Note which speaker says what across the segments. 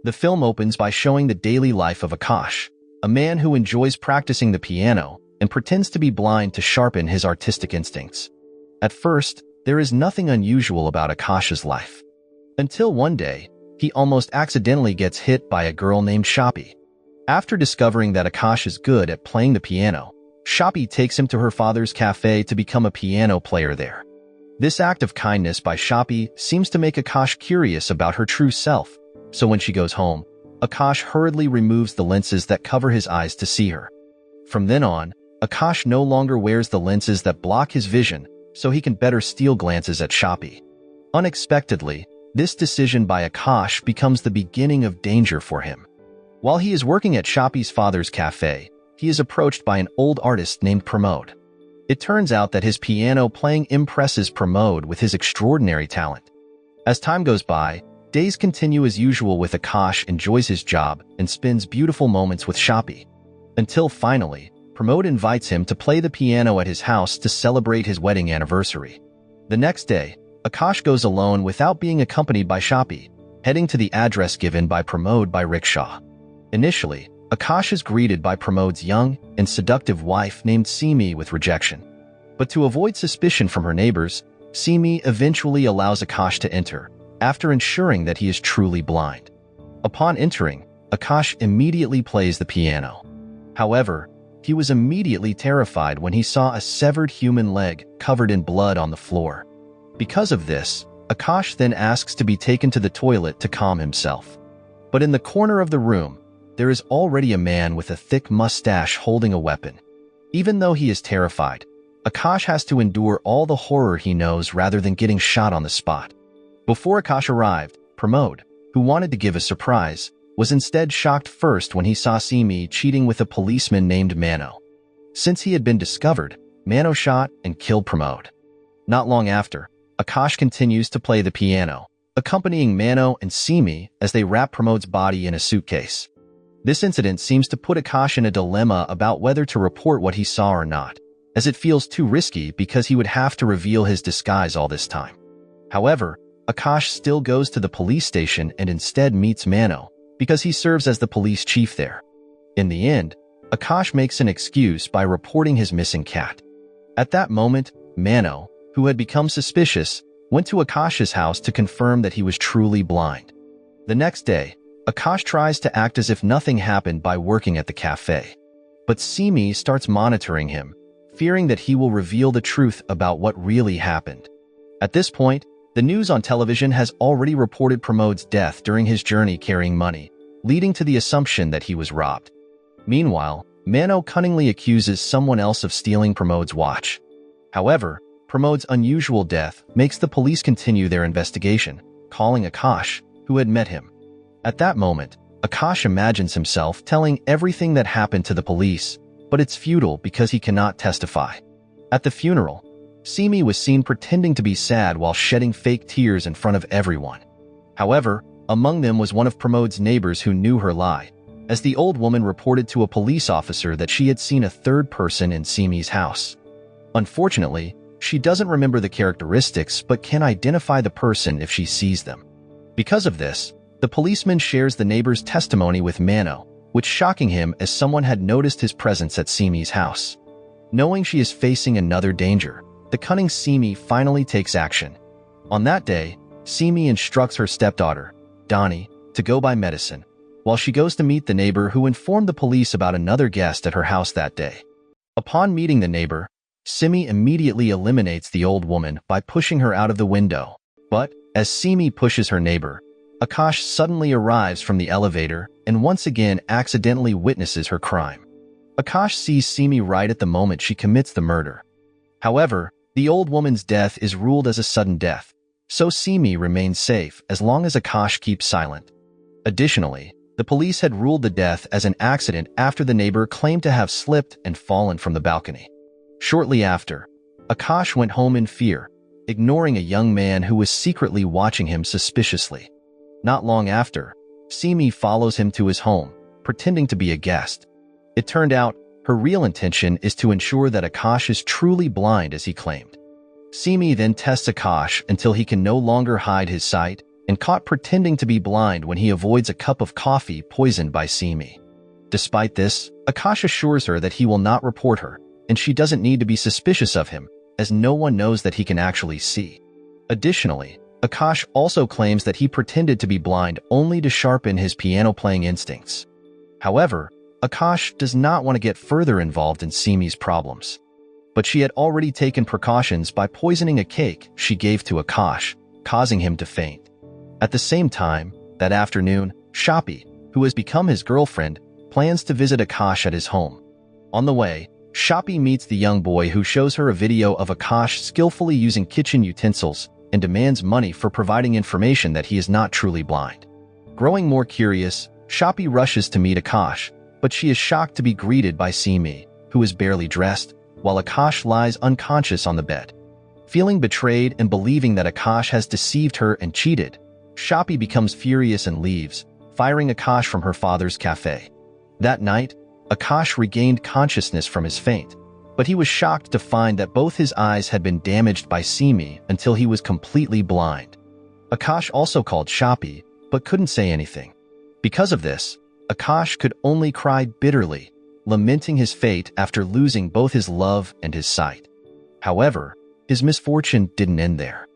Speaker 1: The film opens by showing the daily life of Akash, a man who enjoys practicing the piano and pretends to be blind to sharpen his artistic instincts. At first, there is nothing unusual about Akash's life. Until one day, he almost accidentally gets hit by a girl named Shoppy. After discovering that Akash is good at playing the piano, Shoppy takes him to her father's cafe to become a piano player there. This act of kindness by Shoppy seems to make Akash curious about her true self, so when she goes home, Akash hurriedly removes the lenses that cover his eyes to see her. From then on, Akash no longer wears the lenses that block his vision, so he can better steal glances at Shoppy. Unexpectedly, this decision by Akash becomes the beginning of danger for him. While he is working at Shoppy's father's cafe, he is approached by an old artist named Pramod. It turns out that his piano playing impresses Pramod with his extraordinary talent. As time goes by, days continue as usual with Akash enjoys his job and spends beautiful moments with Shoppy. Until finally, Pramod invites him to play the piano at his house to celebrate his wedding anniversary. The next day, Akash goes alone without being accompanied by Shoppy, heading to the address given by Pramod by rickshaw. Initially, Akash is greeted by Pramod's young and seductive wife named Simi with rejection. But to avoid suspicion from her neighbors, Simi eventually allows Akash to enter, after ensuring that he is truly blind. Upon entering, Akash immediately plays the piano. However, he was immediately terrified when he saw a severed human leg covered in blood on the floor. Because of this, Akash then asks to be taken to the toilet to calm himself. But in the corner of the room, there is already a man with a thick mustache holding a weapon. Even though he is terrified, Akash has to endure all the horror he knows rather than getting shot on the spot. Before Akash arrived, Pramod, who wanted to give a surprise, was instead shocked first when he saw Simi cheating with a policeman named Mano. Since he had been discovered, Mano shot and killed Pramod. Not long after, Akash continues to play the piano, accompanying Mano and Simi as they wrap Pramod's body in a suitcase. This incident seems to put Akash in a dilemma about whether to report what he saw or not, as it feels too risky because he would have to reveal his disguise all this time. However, Akash still goes to the police station and instead meets Mano, because he serves as the police chief there. In the end, Akash makes an excuse by reporting his missing cat. At that moment, Mano, who had become suspicious, went to Akash's house to confirm that he was truly blind. The next day, Akash tries to act as if nothing happened by working at the cafe. But Simi starts monitoring him, fearing that he will reveal the truth about what really happened. At this point, the news on television has already reported Pramod's death during his journey carrying money, leading to the assumption that he was robbed. Meanwhile, Mano cunningly accuses someone else of stealing Pramod's watch. However, Pramod's unusual death makes the police continue their investigation, calling Akash, who had met him. At that moment, Akash imagines himself telling everything that happened to the police, but it's futile because he cannot testify. At the funeral, Simi was seen pretending to be sad while shedding fake tears in front of everyone. However, among them was one of Pramod's neighbors who knew her lie, as the old woman reported to a police officer that she had seen a third person in Simi's house. Unfortunately, she doesn't remember the characteristics but can identify the person if she sees them. Because of this, the policeman shares the neighbor's testimony with Mano, which shocking him as someone had noticed his presence at Simi's house. Knowing she is facing another danger, the cunning Simi finally takes action. On that day, Simi instructs her stepdaughter, Donnie, to go buy medicine, while she goes to meet the neighbor who informed the police about another guest at her house that day. Upon meeting the neighbor, Simi immediately eliminates the old woman by pushing her out of the window. But, as Simi pushes her neighbor, Akash suddenly arrives from the elevator and once again accidentally witnesses her crime. Akash sees Simi right at the moment she commits the murder. However, the old woman's death is ruled as a sudden death, so Simi remains safe as long as Akash keeps silent. Additionally, the police had ruled the death as an accident after the neighbor claimed to have slipped and fallen from the balcony. Shortly after, Akash went home in fear, ignoring a young man who was secretly watching him suspiciously. Not long after, Simi follows him to his home, pretending to be a guest. It turned out, her real intention is to ensure that Akash is truly blind as he claimed. Simi then tests Akash until he can no longer hide his sight, and caught pretending to be blind when he avoids a cup of coffee poisoned by Simi. Despite this, Akash assures her that he will not report her, and she doesn't need to be suspicious of him, as no one knows that he can actually see. Additionally, Akash also claims that he pretended to be blind only to sharpen his piano-playing instincts. However, Akash does not want to get further involved in Simi's problems. But she had already taken precautions by poisoning a cake she gave to Akash, causing him to faint. At the same time, that afternoon, Shapi, who has become his girlfriend, plans to visit Akash at his home. On the way, Shapi meets the young boy who shows her a video of Akash skillfully using kitchen utensils and demands money for providing information that he is not truly blind. Growing more curious, Shapi rushes to meet Akash, but she is shocked to be greeted by Simi, who is barely dressed, while Akash lies unconscious on the bed. Feeling betrayed and believing that Akash has deceived her and cheated, Shapi becomes furious and leaves, firing Akash from her father's cafe. That night, Akash regained consciousness from his faint, but he was shocked to find that both his eyes had been damaged by Simi until he was completely blind. Akash also called Shapi, but couldn't say anything. Because of this, Akash could only cry bitterly, lamenting his fate after losing both his love and his sight. However, his misfortune didn't end there.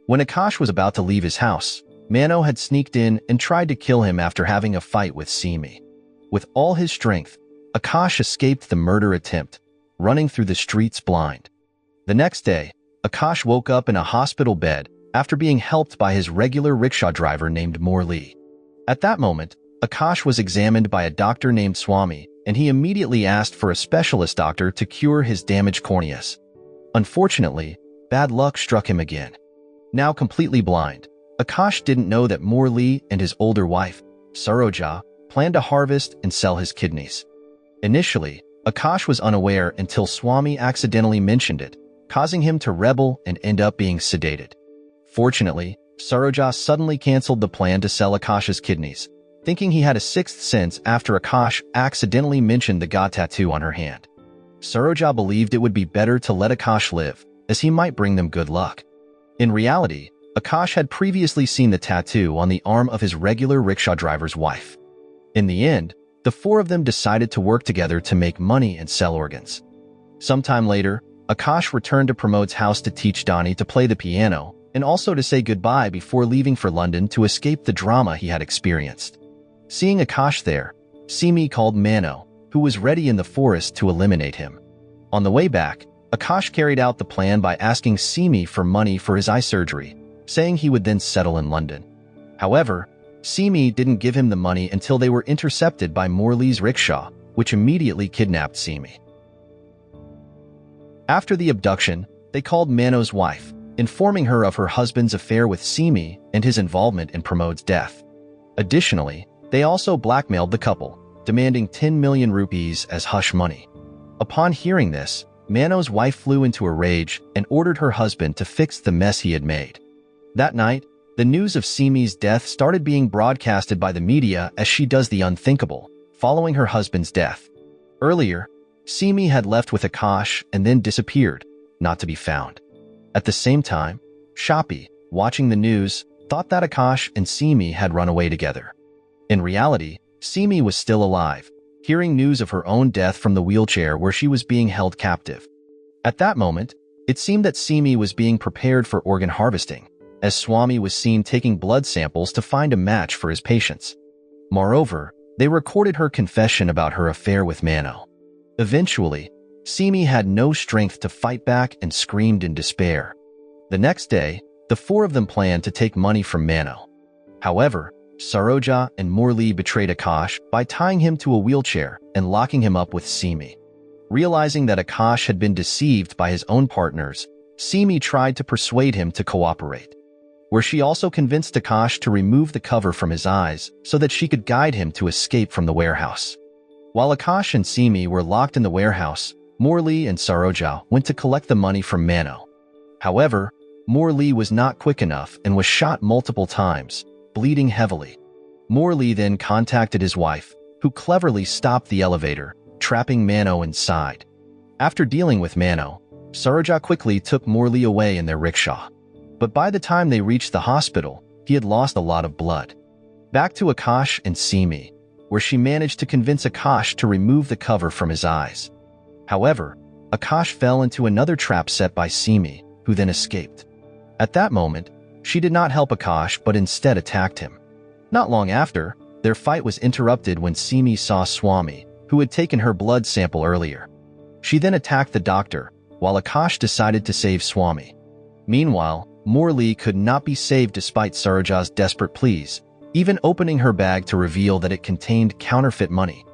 Speaker 1: When Akash was about to leave his house, Mano had sneaked in and tried to kill him after having a fight with Simi. With all his strength, Akash escaped the murder attempt, running through the streets blind. The next day, Akash woke up in a hospital bed after being helped by his regular rickshaw driver named Morli. At that moment, Akash was examined by a doctor named Swami, and he immediately asked for a specialist doctor to cure his damaged corneas. Unfortunately, bad luck struck him again. Now completely blind, Akash didn't know that Morli and his older wife, Saroja, planned to harvest and sell his kidneys. Initially, Akash was unaware until Swami accidentally mentioned it, causing him to rebel and end up being sedated. Fortunately, Saroja suddenly canceled the plan to sell Akash's kidneys, thinking he had a sixth sense after Akash accidentally mentioned the god tattoo on her hand. Saroja believed it would be better to let Akash live, as he might bring them good luck. In reality, Akash had previously seen the tattoo on the arm of his regular rickshaw driver's wife. In the end, the four of them decided to work together to make money and sell organs. Sometime later, Akash returned to Pramod's house to teach Donnie to play the piano and also to say goodbye before leaving for London to escape the drama he had experienced. Seeing Akash there, Simi called Mano, who was ready in the forest to eliminate him. On the way back, Akash carried out the plan by asking Simi for money for his eye surgery, saying he would then settle in London. However, Simi didn't give him the money until they were intercepted by Morli's rickshaw, which immediately kidnapped Simi. After the abduction, they called Mano's wife, informing her of her husband's affair with Simi and his involvement in Pramod's death. Additionally, they also blackmailed the couple, demanding 10 million rupees as hush money. Upon hearing this, Mano's wife flew into a rage and ordered her husband to fix the mess he had made. That night, the news of Simi's death started being broadcasted by the media as she does the unthinkable, following her husband's death. Earlier, Simi had left with Akash and then disappeared, not to be found. At the same time, Shapi, watching the news, thought that Akash and Simi had run away together. In reality, Simi was still alive, hearing news of her own death from the wheelchair where she was being held captive. At that moment, it seemed that Simi was being prepared for organ harvesting, as Swami was seen taking blood samples to find a match for his patients. Moreover, they recorded her confession about her affair with Mano. Eventually, Simi had no strength to fight back and screamed in despair. The next day, the four of them planned to take money from Mano. However, Saroja and Morli betrayed Akash by tying him to a wheelchair and locking him up with Simi. Realizing that Akash had been deceived by his own partners, Simi tried to persuade him to cooperate, where she also convinced Akash to remove the cover from his eyes so that she could guide him to escape from the warehouse. While Akash and Simi were locked in the warehouse, Morli and Saroja went to collect the money from Mano. However, Morli was not quick enough and was shot multiple times, bleeding heavily. Morli then contacted his wife, who cleverly stopped the elevator, trapping Mano inside. After dealing with Mano, Saroja quickly took Morli away in their rickshaw. But by the time they reached the hospital, he had lost a lot of blood. Back to Akash and Simi, where she managed to convince Akash to remove the cover from his eyes. However, Akash fell into another trap set by Simi, who then escaped. At that moment, she did not help Akash but instead attacked him. Not long after, their fight was interrupted when Simi saw Swami, who had taken her blood sample earlier. She then attacked the doctor, while Akash decided to save Swami. Meanwhile, Morley could not be saved despite Saroja's desperate pleas, even opening her bag to reveal that it contained counterfeit money.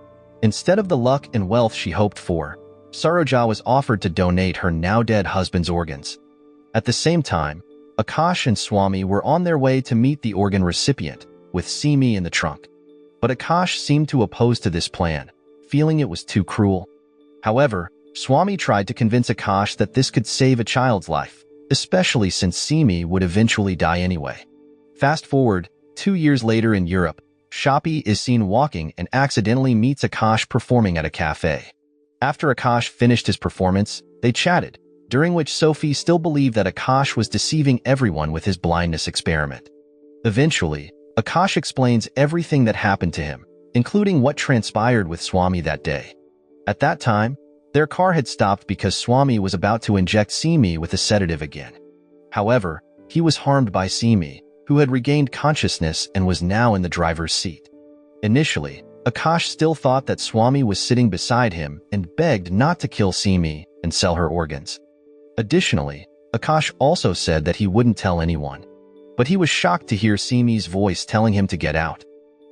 Speaker 1: Instead of the luck and wealth she hoped for, Saroja was offered to donate her now-dead husband's organs. At the same time, Akash and Swami were on their way to meet the organ recipient, with Simi in the trunk. But Akash seemed to oppose to this plan, feeling it was too cruel. However, Swami tried to convince Akash that this could save a child's life, especially since Simi would eventually die anyway. Fast forward, 2 years later in Europe, Shoppy is seen walking and accidentally meets Akash performing at a cafe. After Akash finished his performance, they chatted, during which Sophie still believed that Akash was deceiving everyone with his blindness experiment. Eventually, Akash explains everything that happened to him, including what transpired with Swami that day. At that time, their car had stopped because Swami was about to inject Simi with a sedative again. However, he was harmed by Simi, who had regained consciousness and was now in the driver's seat. Initially, Akash still thought that Swami was sitting beside him and begged not to kill Simi and sell her organs. Additionally, Akash also said that he wouldn't tell anyone. But he was shocked to hear Simi's voice telling him to get out.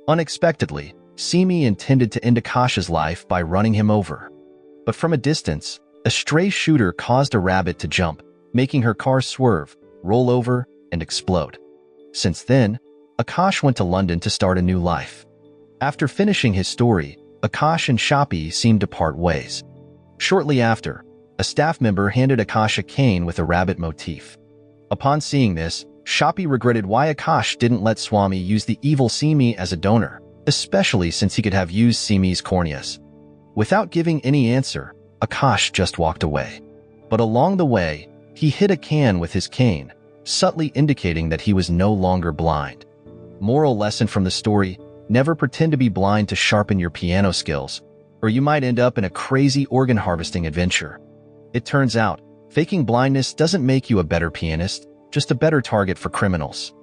Speaker 1: Unexpectedly, Simi intended to end Akash's life by running him over. But from a distance, a stray shooter caused a rabbit to jump, making her car swerve, roll over, and explode. Since then, Akash went to London to start a new life. After finishing his story, Akash and Shoppy seemed to part ways. Shortly after, a staff member handed Akash a cane with a rabbit motif. Upon seeing this, Shoppy regretted why Akash didn't let Swami use the evil Simi as a donor, especially since he could have used Simi's corneas. Without giving any answer, Akash just walked away. But along the way, he hit a can with his cane, subtly indicating that he was no longer blind. Moral lesson from the story: never pretend to be blind to sharpen your piano skills, or you might end up in a crazy organ harvesting adventure. It turns out, faking blindness doesn't make you a better pianist, just a better target for criminals.